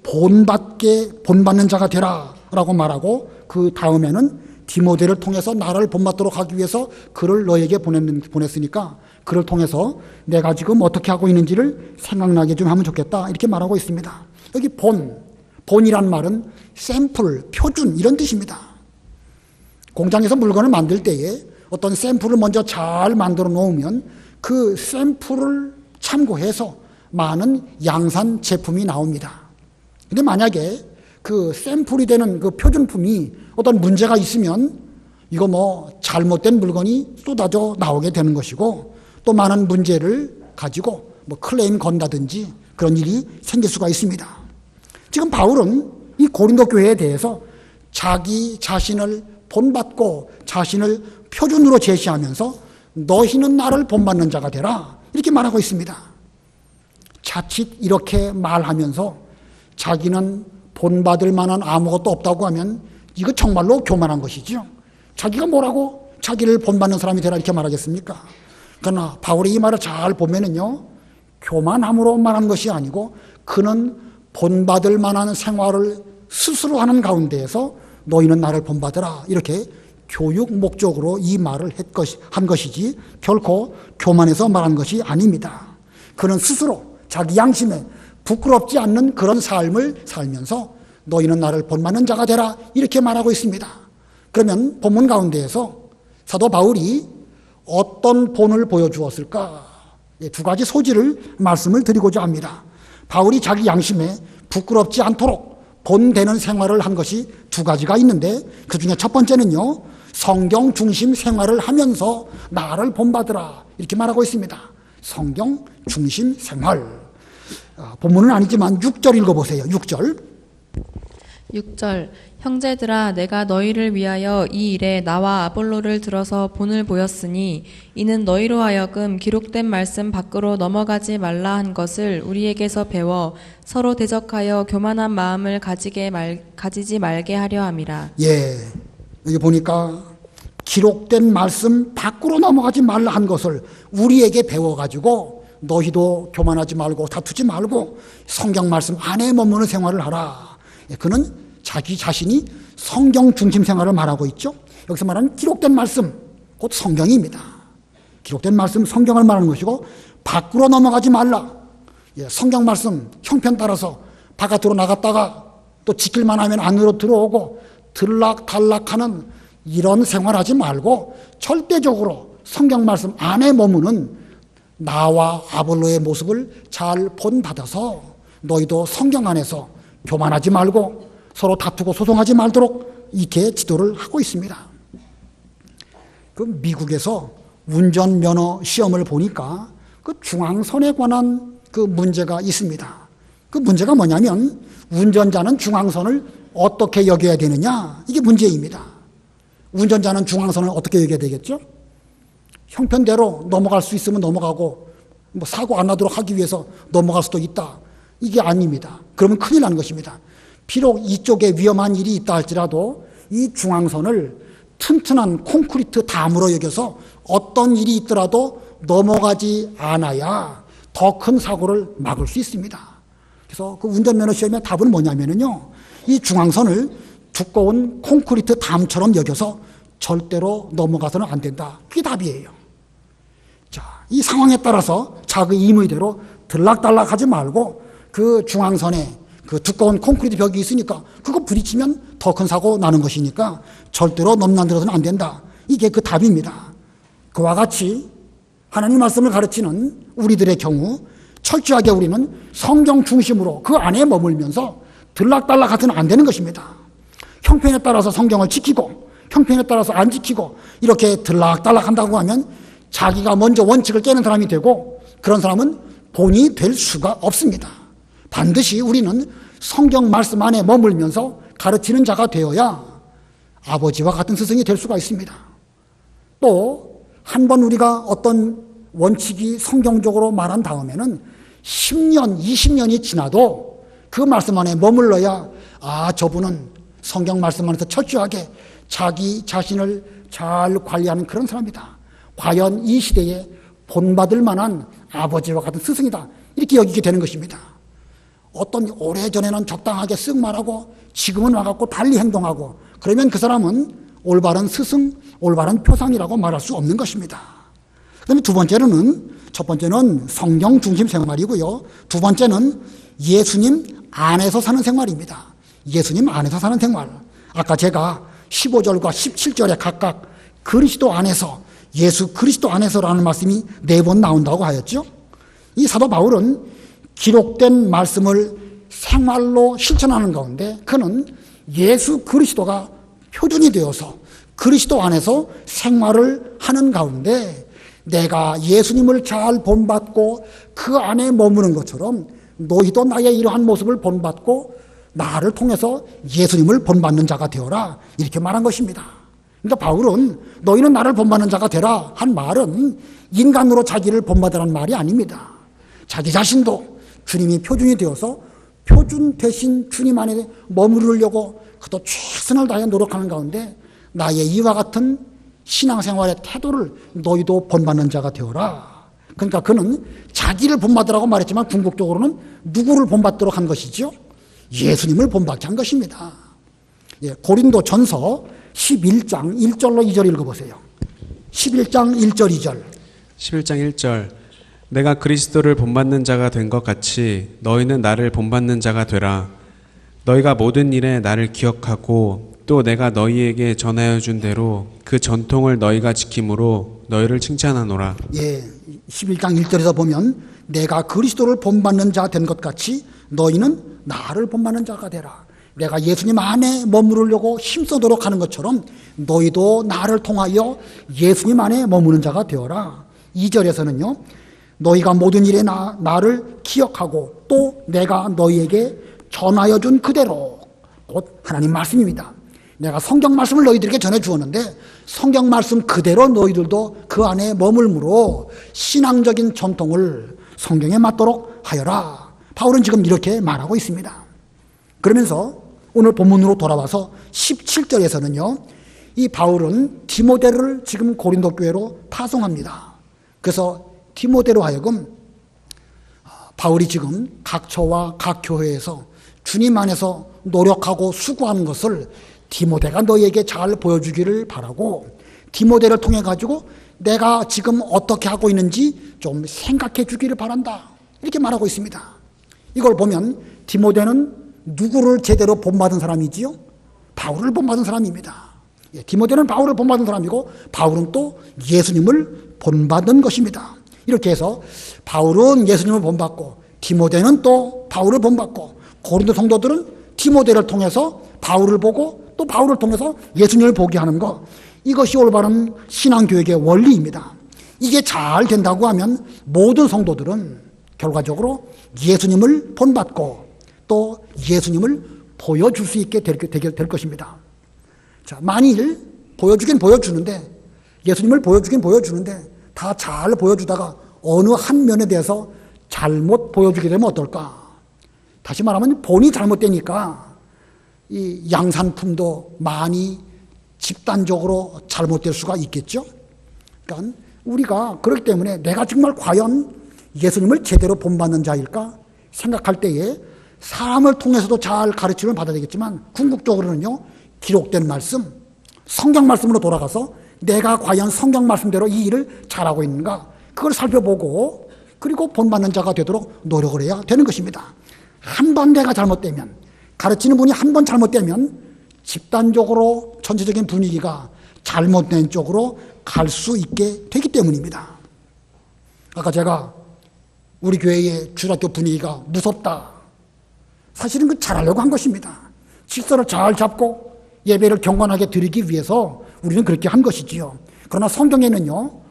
본받는 자가 되라라고 말하고 그 다음에는 디모데를 통해서 나를 본받도록 하기 위해서 그를 너에게 보냈으니까 그를 통해서 내가 지금 어떻게 하고 있는지를 생각나게 좀 하면 좋겠다. 이렇게 말하고 있습니다. 여기 본이란 말은 샘플, 표준 이런 뜻입니다. 공장에서 물건을 만들 때에 어떤 샘플을 먼저 잘 만들어 놓으면 그 샘플을 참고해서 많은 양산 제품이 나옵니다. 근데 만약에 그 샘플이 되는 그 표준품이 어떤 문제가 있으면 이거 뭐 잘못된 물건이 쏟아져 나오게 되는 것이고 또 많은 문제를 가지고 뭐 클레임 건다든지 그런 일이 생길 수가 있습니다. 지금 바울은 이 고린도 교회에 대해서 자기 자신을 본받고 자신을 표준으로 제시하면서 너희는 나를 본받는 자가 되라 이렇게 말하고 있습니다. 자칫 이렇게 말하면서 자기는 본받을 만한 아무것도 없다고 하면 이거 정말로 교만한 것이죠. 자기가 뭐라고 자기를 본받는 사람이 되라 이렇게 말하겠습니까? 그러나 바울이 이 말을 잘 보면은요, 교만함으로 말한 것이 아니고 그는 본받을 만한 생활을 스스로 하는 가운데에서 너희는 나를 본받으라 이렇게 교육 목적으로 이 말을 한 것이지 결코 교만해서 말한 것이 아닙니다. 그는 스스로 자기 양심에 부끄럽지 않는 그런 삶을 살면서 너희는 나를 본받는 자가 되라 이렇게 말하고 있습니다. 그러면 본문 가운데에서 사도 바울이 어떤 본을 보여주었을까? 두 가지 소지를 말씀을 드리고자 합니다. 바울이 자기 양심에 부끄럽지 않도록 본되는 생활을 한 것이 두 가지가 있는데 그 중에 첫 번째는요, 성경 중심 생활을 하면서 나를 본받으라 이렇게 말하고 있습니다. 성경 중심 생활. 본문은 아니지만 6절 읽어보세요. 6절. 6절 형제들아 내가 너희를 위하여 이 일에 나와 아볼로를 들어서 본을 보였으니 이는 너희로 하여금 기록된 말씀 밖으로 넘어가지 말라 한 것을 우리에게서 배워 서로 대적하여 교만한 마음을 가지지 말게 하려 함이라. 예, 여기 보니까 기록된 말씀 밖으로 넘어가지 말라 한 것을 우리에게 배워가지고 너희도 교만하지 말고 다투지 말고 성경 말씀 안에 머무는 생활을 하라. 예, 그는 자기 자신이 성경 중심 생활을 말하고 있죠. 여기서 말하는 기록된 말씀, 곧 성경입니다. 기록된 말씀, 성경을 말하는 것이고 밖으로 넘어가지 말라. 예, 성경 말씀 형편 따라서 바깥으로 나갔다가 또 지킬만 하면 안으로 들어오고 들락달락하는 이런 생활하지 말고 절대적으로 성경 말씀 안에 머무는 나와 아볼로의 모습을 잘 본받아서 너희도 성경 안에서 교만하지 말고 서로 다투고 소송하지 말도록 이렇게 지도를 하고 있습니다. 그 미국에서 운전면허 시험을 보니까 그 중앙선에 관한 그 문제가 있습니다. 그 문제가 뭐냐면 운전자는 중앙선을 어떻게 여겨야 되느냐 이게 문제입니다. 운전자는 중앙선을 어떻게 여겨야 되겠죠? 형편대로 넘어갈 수 있으면 넘어가고 뭐 사고 안 나도록 하기 위해서 넘어갈 수도 있다. 이게 아닙니다. 그러면 큰일 나는 것입니다. 비록 이쪽에 위험한 일이 있다 할지라도 이 중앙선을 튼튼한 콘크리트 담으로 여겨서 어떤 일이 있더라도 넘어가지 않아야 더 큰 사고를 막을 수 있습니다. 그래서 그 운전면허 시험의 답은 뭐냐면요, 이 중앙선을 두꺼운 콘크리트 담처럼 여겨서 절대로 넘어가서는 안 된다. 그게 답이에요. 자, 이 상황에 따라서 자기 임의대로 들락달락하지 말고 그 중앙선에 그 두꺼운 콘크리트 벽이 있으니까 그거 부딪히면 더 큰 사고 나는 것이니까 절대로 넘나들어서는 안 된다. 이게 그 답입니다. 그와 같이 하나님 말씀을 가르치는 우리들의 경우 철저하게 우리는 성경 중심으로 그 안에 머물면서 들락달락해서는 안 되는 것입니다. 형편에 따라서 성경을 지키고 형편에 따라서 안 지키고 이렇게 들락달락한다고 하면 자기가 먼저 원칙을 깨는 사람이 되고 그런 사람은 본이 될 수가 없습니다. 반드시 우리는 성경 말씀 안에 머물면서 가르치는 자가 되어야 아버지와 같은 스승이 될 수가 있습니다. 또 한 번 우리가 어떤 원칙이 성경적으로 말한 다음에는 10년, 20년이 지나도 그 말씀 안에 머물러야 저분은 성경 말씀 안에서 철저하게 자기 자신을 잘 관리하는 그런 사람이다. 과연 이 시대에 본받을 만한 아버지와 같은 스승이다. 이렇게 여기게 되는 것입니다. 어떤 오래전에는 적당하게 쓱 말하고 지금은 와갖고 달리 행동하고 그러면 그 사람은 올바른 스승, 올바른 표상이라고 말할 수 없는 것입니다. 그다음에 두 번째로는, 첫 번째는 성경 중심 생활이고요. 두 번째는 예수님 안에서 사는 생활입니다. 예수님 안에서 사는 생활. 아까 제가 15절과 17절에 각각 그리스도 안에서, 예수 그리스도 안에서라는 말씀이 4번 나온다고 하였죠. 이 사도 바울은 기록된 말씀을 생활로 실천하는 가운데 그는 예수 그리스도가 표준이 되어서 그리스도 안에서 생활을 하는 가운데 내가 예수님을 잘 본받고 그 안에 머무는 것처럼 너희도 나의 이러한 모습을 본받고 나를 통해서 예수님을 본받는 자가 되어라, 이렇게 말한 것입니다. 그러니까 바울은 너희는 나를 본받는 자가 되라 한 말은 인간으로 자기를 본받으라는 말이 아닙니다. 자기 자신도 주님이 표준이 되어서 표준 대신 주님 안에 머무르려고 그도 최선을 다해 노력하는 가운데 나의 이와 같은 신앙생활의 태도를 너희도 본받는 자가 되어라. 그러니까 그는 자기를 본받으라고 말했지만 궁극적으로는 누구를 본받도록 한 것이죠? 예수님을 본받게 한 것입니다. 예, 고린도 전서 11장 1절로 2절 읽어보세요. 11장 1절 2절. 11장 1절. 내가 그리스도를 본받는 자가 된 것 같이 너희는 나를 본받는 자가 되라. 너희가 모든 일에 나를 기억하고 또 내가 너희에게 전하여 준 대로 그 전통을 너희가 지킴으로 너희를 칭찬하노라. 예, 11장 1절에서 보면 내가 그리스도를 본받는 자 된 것 같이 너희는 나를 본받는 자가 되라. 내가 예수님 안에 머무르려고 힘써 노력하는 것처럼 너희도 나를 통하여 예수님 안에 머무는 자가 되어라. 2절에서는요. 너희가 모든 일에 나를 기억하고 또 내가 너희에게 전하여 준 그대로, 곧 하나님 말씀입니다. 내가 성경 말씀을 너희들에게 전해 주었는데 성경 말씀 그대로 너희들도 그 안에 머물므로 신앙적인 전통을 성경에 맞도록 하여라. 바울은 지금 이렇게 말하고 있습니다. 그러면서 오늘 본문으로 돌아와서 17절에서는요, 이 바울은 디모데를 지금 고린도 교회로 파송합니다. 그래서 디모데로 하여금 바울이 지금 각 처와 각 교회에서 주님 안에서 노력하고 수고하는 것을 디모데가 너희에게 잘 보여주기를 바라고, 디모데를 통해 가지고 내가 지금 어떻게 하고 있는지 좀 생각해 주기를 바란다, 이렇게 말하고 있습니다. 이걸 보면 디모데는 누구를 제대로 본받은 사람이지요? 바울을 본받은 사람입니다. 디모데는 바울을 본받은 사람이고 바울은 또 예수님을 본받은 것입니다. 이렇게 해서 바울은 예수님을 본받고 디모데는 또 바울을 본받고 고린도 성도들은 디모데를 통해서 바울을 보고 또 바울을 통해서 예수님을 보게 하는 것, 이것이 올바른 신앙교육의 원리입니다. 이게 잘 된다고 하면 모든 성도들은 결과적으로 예수님을 본받고 또 예수님을 보여줄 수 있게 될 것입니다. 자, 만일 보여주긴 보여주는데, 예수님을 보여주긴 보여주는데 다 잘 보여주다가 어느 한 면에 대해서 잘못 보여주게 되면 어떨까? 다시 말하면 본이 잘못되니까 이 양산품도 많이 집단적으로 잘못될 수가 있겠죠. 그러니까 우리가 그렇기 때문에 내가 정말 과연 예수님을 제대로 본받는 자일까 생각할 때에 사람을 통해서도 잘 가르침을 받아야 되겠지만 궁극적으로는요, 기록된 말씀, 성경 말씀으로 돌아가서 내가 과연 성경 말씀대로 이 일을 잘하고 있는가, 그걸 살펴보고 그리고 본받는 자가 되도록 노력을 해야 되는 것입니다. 한 번 내가 잘못되면, 가르치는 분이 한 번 잘못되면 집단적으로 전체적인 분위기가 잘못된 쪽으로 갈 수 있게 되기 때문입니다. 아까 제가 우리 교회의 주일학교 분위기가 무섭다, 사실은 그 잘하려고 한 것입니다. 질서를 잘 잡고 예배를 경건하게 드리기 위해서 우리는 그렇게 한 것이지요. 그러나 성경에는요,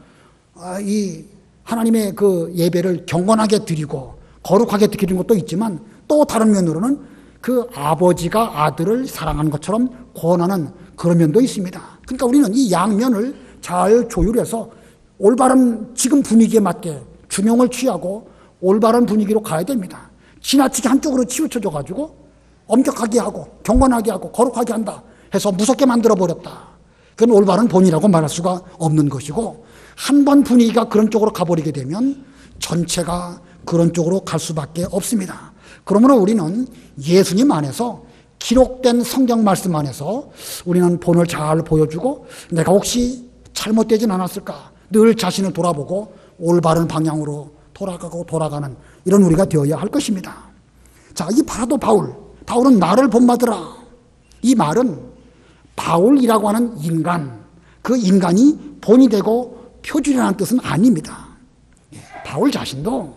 이 하나님의 그 예배를 경건하게 드리고 거룩하게 드리는 것도 있지만 또 다른 면으로는 그 아버지가 아들을 사랑하는 것처럼 권하는 그런 면도 있습니다. 그러니까 우리는 이 양면을 잘 조율해서 올바른 지금 분위기에 맞게 균형을 취하고 올바른 분위기로 가야 됩니다. 지나치게 한쪽으로 치우쳐져 가지고 엄격하게 하고 경건하게 하고 거룩하게 한다 해서 무섭게 만들어 버렸다, 그건 올바른 본이라고 말할 수가 없는 것이고, 한 번 분위기가 그런 쪽으로 가버리게 되면 전체가 그런 쪽으로 갈 수밖에 없습니다. 그러므로 우리는 예수님 안에서 기록된 성경 말씀 안에서 우리는 본을 잘 보여주고 내가 혹시 잘못되진 않았을까, 늘 자신을 돌아보고 올바른 방향으로 돌아가는 이런 우리가 되어야 할 것입니다. 자, 이 바도 바울은 나를 본받으라. 이 말은 바울이라고 하는 인간, 그 인간이 본이 되고 표준이라는 뜻은 아닙니다. 바울 자신도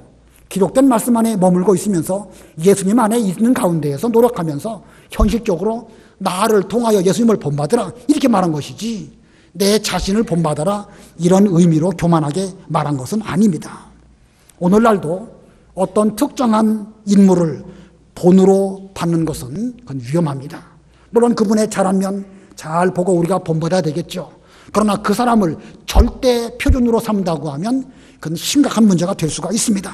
기록된 말씀 안에 머물고 있으면서 예수님 안에 있는 가운데에서 노력하면서 현실적으로 나를 통하여 예수님을 본받으라 이렇게 말한 것이지 내 자신을 본받아라 이런 의미로 교만하게 말한 것은 아닙니다. 오늘날도 어떤 특정한 인물을 본으로 받는 것은 그건 위험합니다. 물론 그분의 잘한 면 잘 보고 우리가 본받아야 되겠죠. 그러나 그 사람을 절대 표준으로 삼다고 하면 그건 심각한 문제가 될 수가 있습니다.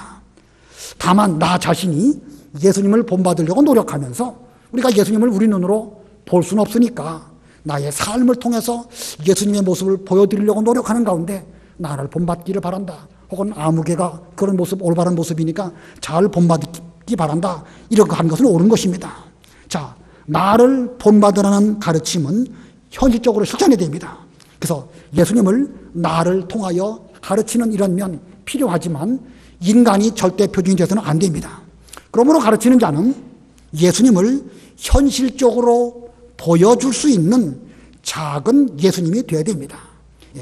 다만 나 자신이 예수님을 본받으려고 노력하면서 우리가 예수님을 우리 눈으로 볼 수는 없으니까 나의 삶을 통해서 예수님의 모습을 보여드리려고 노력하는 가운데 나를 본받기를 바란다. 혹은 아무개가 그런 모습, 올바른 모습이니까 잘 본받기 바란다. 이렇게 하는 것은 옳은 것입니다. 자, 나를 본받으라는 가르침은 현실적으로 실천해야 됩니다. 그래서 예수님을 나를 통하여 가르치는 이런 면 필요하지만 인간이 절대 표준이 되어서는 안 됩니다. 그러므로 가르치는 자는 예수님을 현실적으로 보여줄 수 있는 작은 예수님이 되어야 됩니다.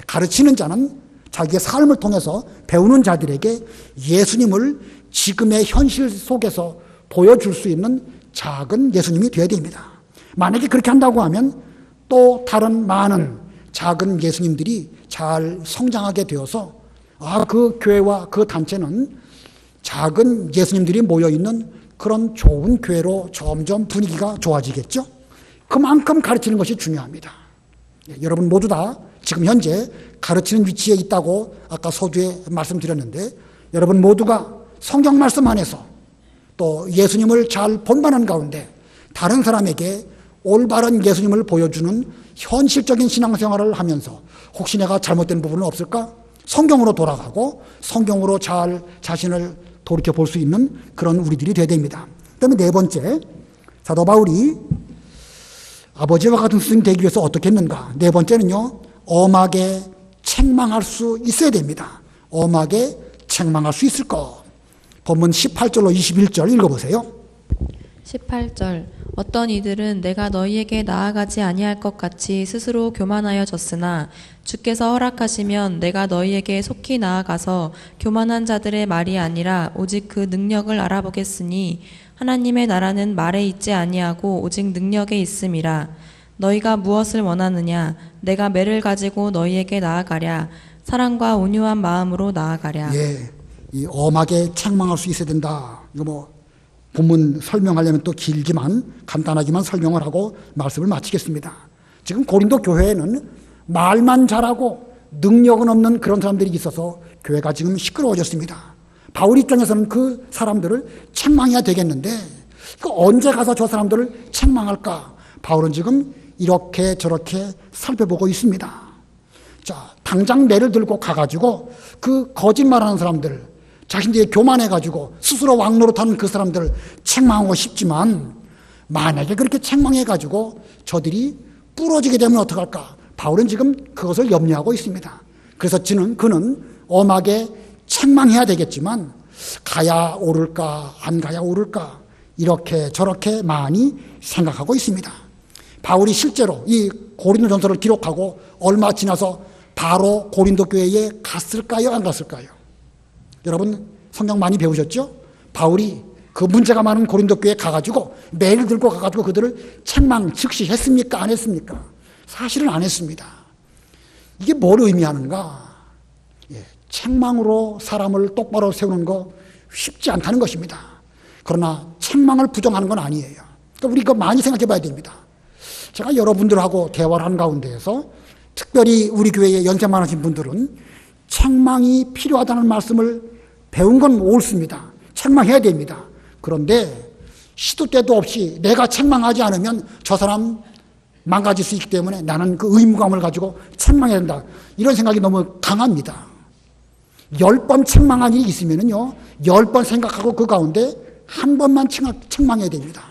가르치는 자는 자기의 삶을 통해서 배우는 자들에게 예수님을 지금의 현실 속에서 보여줄 수 있는 작은 예수님이 되어야 됩니다. 만약에 그렇게 한다고 하면 또 다른 많은 작은 예수님들이 잘 성장하게 되어서 그 교회와 그 단체는 작은 예수님들이 모여있는 그런 좋은 교회로 점점 분위기가 좋아지겠죠. 그만큼 가르치는 것이 중요합니다. 여러분 모두 다 지금 현재 가르치는 위치에 있다고 아까 서두에 말씀드렸는데 여러분 모두가 성경 말씀 안에서 또 예수님을 잘 본받는 가운데 다른 사람에게 올바른 예수님을 보여주는 현실적인 신앙생활을 하면서 혹시 내가 잘못된 부분은 없을까? 성경으로 돌아가고 성경으로 잘 자신을 돌이켜 볼 수 있는 그런 우리들이 되어야 됩니다. 그다음에 네 번째, 사도 바울이 아버지와 같은 스승이 되기 위해서 어떻게 했는가? 네 번째는요, 엄하게 책망할 수 있어야 됩니다. 엄하게 책망할 수 있을 것. 본문 18절로 21절 읽어보세요. 18절 어떤 이들은 내가 너희에게 나아가지 아니할 것 같이 스스로 교만하여졌으나 주께서 허락하시면 내가 너희에게 속히 나아가서 교만한 자들의 말이 아니라 오직 그 능력을 알아보겠으니 하나님의 나라는 말에 있지 아니하고 오직 능력에 있음이라. 너희가 무엇을 원하느냐? 내가 매를 가지고 너희에게 나아가랴. 사랑과 온유한 마음으로 나아가랴. 이 엄하게 책망할 수 있어야 된다. 이거 본문 설명하려면 또 길지만 간단하기만 설명을 하고 말씀을 마치겠습니다. 지금 고린도 교회에는 말만 잘하고 능력은 없는 그런 사람들이 있어서 교회가 지금 시끄러워졌습니다. 바울 입장에서는 그 사람들을 책망해야 되겠는데 언제 가서 저 사람들을 책망할까? 바울은 지금 이렇게 저렇게 살펴보고 있습니다. 자, 당장 매를 들고 가가지고 그 거짓말하는 사람들, 자신들이 교만해가지고 스스로 왕노릇하는 그 사람들을 책망하고 싶지만 만약에 그렇게 책망해가지고 저들이 부러지게 되면 어떡할까? 바울은 지금 그것을 염려하고 있습니다. 그래서 그는 엄하게 책망해야 되겠지만 가야 오를까 안 가야 오를까 이렇게 저렇게 많이 생각하고 있습니다. 바울이 실제로 이 고린도전서를 기록하고 얼마 지나서 바로 고린도 교회에 갔을까요? 안 갔을까요? 여러분 성경 많이 배우셨죠? 바울이 그 문제가 많은 고린도 교회에 가가지고 매일 들고 가가지고 그들을 책망 즉시 했습니까? 안 했습니까? 사실은 안 했습니다. 이게 뭘 의미하는가? 책망으로 사람을 똑바로 세우는 거 쉽지 않다는 것입니다. 그러나 책망을 부정하는 건 아니에요. 그러니까 우리 그거 많이 생각해 봐야 됩니다. 제가 여러분들하고 대화를 한 가운데에서 특별히 우리 교회에 연세 많으신 분들은 책망이 필요하다는 말씀을 배운 건 옳습니다. 책망해야 됩니다. 그런데 시도 때도 없이 내가 책망하지 않으면 저 사람 망가질 수 있기 때문에 나는 그 의무감을 가지고 책망해야 된다. 이런 생각이 너무 강합니다. 10번 책망한 일이 있으면요, 10번 생각하고 그 가운데 한 번만 책망해야 됩니다.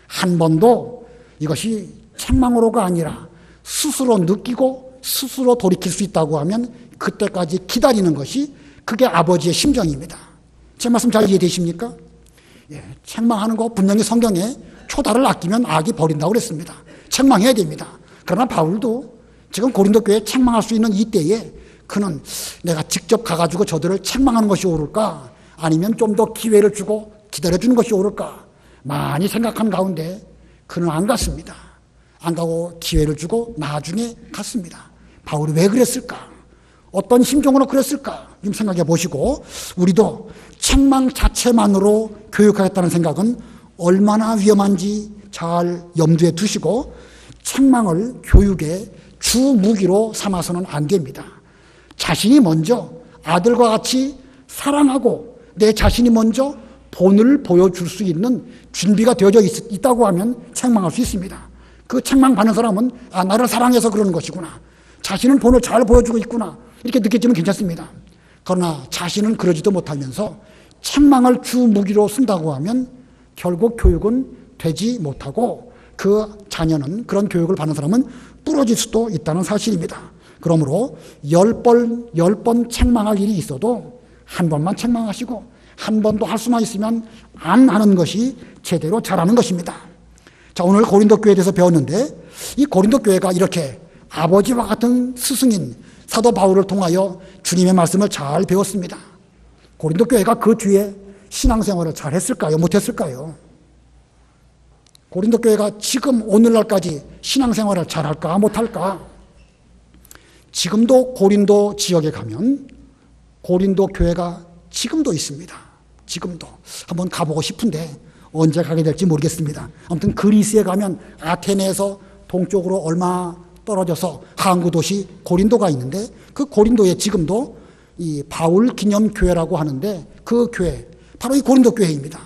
한 번도 이것이 책망으로가 아니라 스스로 느끼고 스스로 돌이킬 수 있다고 하면 그때까지 기다리는 것이 그게 아버지의 심정입니다. 제 말씀 잘 이해되십니까? 예, 책망하는 거 분명히 성경에 초다를 아끼면 악이 버린다고 그랬습니다. 책망해야 됩니다. 그러나 바울도 지금 고린도 교회에 책망할 수 있는 이때에 그는 내가 직접 가가지고 저들을 책망하는 것이 옳을까? 아니면 좀 더 기회를 주고 기다려주는 것이 옳을까? 많이 생각한 가운데 그는 안 갔습니다. 안 가고 기회를 주고 나중에 갔습니다. 바울이 왜 그랬을까? 어떤 심정으로 그랬을까? 좀 생각해 보시고 우리도 책망 자체만으로 교육하겠다는 생각은 얼마나 위험한지 잘 염두에 두시고 책망을 교육의 주 무기로 삼아서는 안 됩니다. 자신이 먼저 아들과 같이 사랑하고 내 자신이 먼저 본을 보여줄 수 있는 준비가 되어져 있다고 하면 책망할 수 있습니다. 그 책망받는 사람은 나를 사랑해서 그러는 것이구나. 자신은 본을 잘 보여주고 있구나. 이렇게 느껴지면 괜찮습니다. 그러나 자신은 그러지도 못하면서 책망을 주 무기로 쓴다고 하면 결국 교육은 되지 못하고 그 자녀는 그런 교육을 받는 사람은 부러질 수도 있다는 사실입니다. 그러므로 10번 책망할 일이 있어도 한 번만 책망하시고 한 번도 할 수만 있으면 안 하는 것이 제대로 잘하는 것입니다. 자, 오늘 고린도 교회에 대해서 배웠는데 이 고린도 교회가 이렇게 아버지와 같은 스승인 사도 바울을 통하여 주님의 말씀을 잘 배웠습니다. 고린도 교회가 그 뒤에 신앙생활을 잘 했을까요? 못했을까요? 고린도 교회가 지금 오늘날까지 신앙생활을 잘할까? 못할까? 지금도 고린도 지역에 가면 고린도 교회가 지금도 있습니다. 지금도. 한번 가보고 싶은데 언제 가게 될지 모르겠습니다. 아무튼 그리스에 가면 아테네에서 동쪽으로 얼마 떨어져서 항구 도시 고린도가 있는데 그 고린도에 지금도 이 바울 기념 교회라고 하는데 그 교회 바로 이 고린도 교회입니다.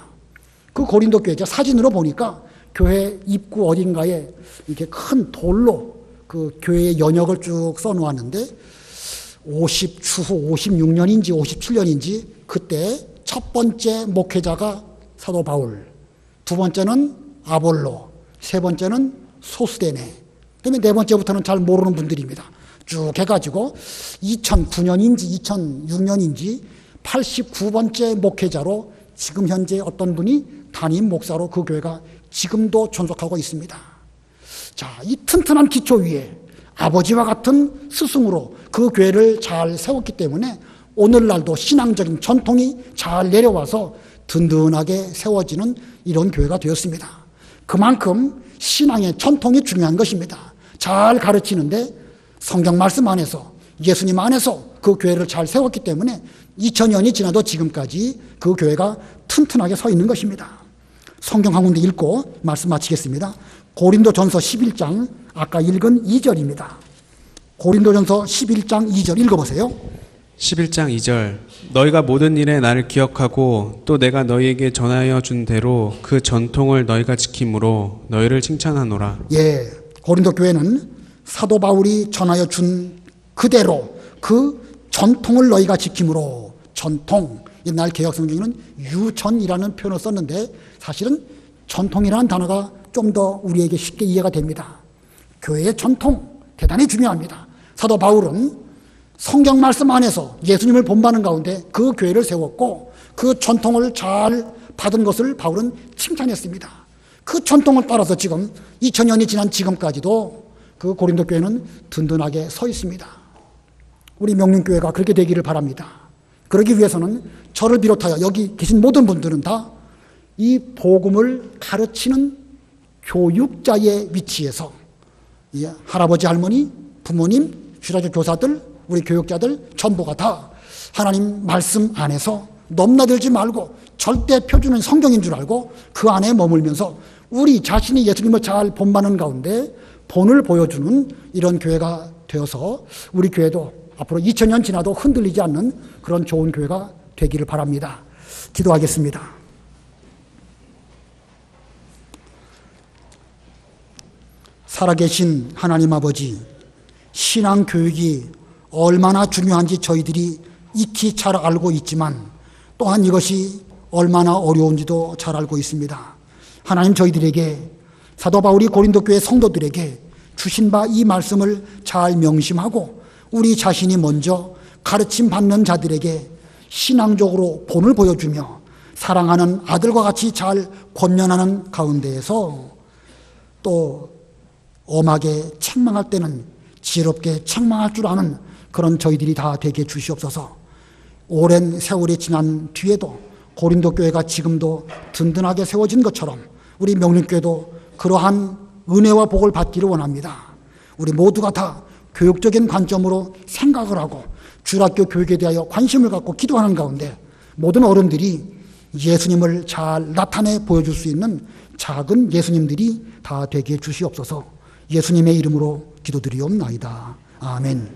그 고린도 교회 제가 사진으로 보니까 교회 입구 어딘가에 이렇게 큰 돌로 그 교회의 연역을 쭉 써놓았는데 추후 56년인지 57년인지 그때 첫 번째 목회자가 사도 바울, 두 번째는 아볼로, 세 번째는 소스데네, 그다음에 네 번째부터는 잘 모르는 분들입니다. 쭉 해가지고 2009년인지 2006년인지 89번째 목회자로 지금 현재 어떤 분이 담임 목사로 그 교회가 지금도 존속하고 있습니다. 자, 이 튼튼한 기초 위에 아버지와 같은 스승으로 그 교회를 잘 세웠기 때문에 오늘날도 신앙적인 전통이 잘 내려와서 든든하게 세워지는 이런 교회가 되었습니다. 그만큼 신앙의 전통이 중요한 것입니다. 잘 가르치는데 성경 말씀 안에서 예수님 안에서 그 교회를 잘 세웠기 때문에 2000년이 지나도 지금까지 그 교회가 튼튼하게 서 있는 것입니다. 성경 한 군데 읽고 말씀 마치겠습니다. 고린도전서 11장 아까 읽은 2절입니다. 고린도전서 11장 2절 읽어보세요. 11장 2절 너희가 모든 일에 나를 기억하고 또 내가 너희에게 전하여 준 대로 그 전통을 너희가 지킴으로 너희를 칭찬하노라. 예, 고린도 교회는 사도 바울이 전하여 준 그대로 그 전통을 너희가 지킴으로, 전통, 옛날 개혁성경에는 유전이라는 표현을 썼는데 사실은 전통이라는 단어가 좀 더 우리에게 쉽게 이해가 됩니다. 교회의 전통 대단히 중요합니다. 사도 바울은 성경 말씀 안에서 예수님을 본받는 가운데 그 교회를 세웠고 그 전통을 잘 받은 것을 바울은 칭찬했습니다. 그 전통을 따라서 지금 2000년이 지난 지금까지도 그 고린도 교회는 든든하게 서 있습니다. 우리 명륜교회가 그렇게 되기를 바랍니다. 그러기 위해서는 저를 비롯하여 여기 계신 모든 분들은 다 이 복음을 가르치는 교육자의 위치에서 할아버지, 할머니, 부모님, 주라교 교사들, 우리 교육자들 전부가 다 하나님 말씀 안에서 넘나들지 말고 절대 표준은 성경인 줄 알고 그 안에 머물면서 우리 자신이 예수님을 잘 본받는 가운데 본을 보여주는 이런 교회가 되어서 우리 교회도 앞으로 2000년 지나도 흔들리지 않는 그런 좋은 교회가 되기를 바랍니다. 기도하겠습니다. 살아계신 하나님 아버지, 신앙교육이 얼마나 중요한지 저희들이 익히 잘 알고 있지만 또한 이것이 얼마나 어려운지도 잘 알고 있습니다. 하나님, 저희들에게 사도 바울이 고린도 교회 성도들에게 주신 바 이 말씀을 잘 명심하고 우리 자신이 먼저 가르침 받는 자들에게 신앙적으로 본을 보여주며 사랑하는 아들과 같이 잘 권면하는 가운데에서 또 엄하게 책망할 때는 지혜롭게 책망할 줄 아는 그런 저희들이 다 되게 주시옵소서. 오랜 세월이 지난 뒤에도 고린도 교회가 지금도 든든하게 세워진 것처럼 우리 명륜교회도 그러한 은혜와 복을 받기를 원합니다. 우리 모두가 다 교육적인 관점으로 생각을 하고 주일학교 교육에 대하여 관심을 갖고 기도하는 가운데 모든 어른들이 예수님을 잘 나타내 보여줄 수 있는 작은 예수님들이 다 되게 주시옵소서. 예수님의 이름으로 기도드리옵나이다. 아멘.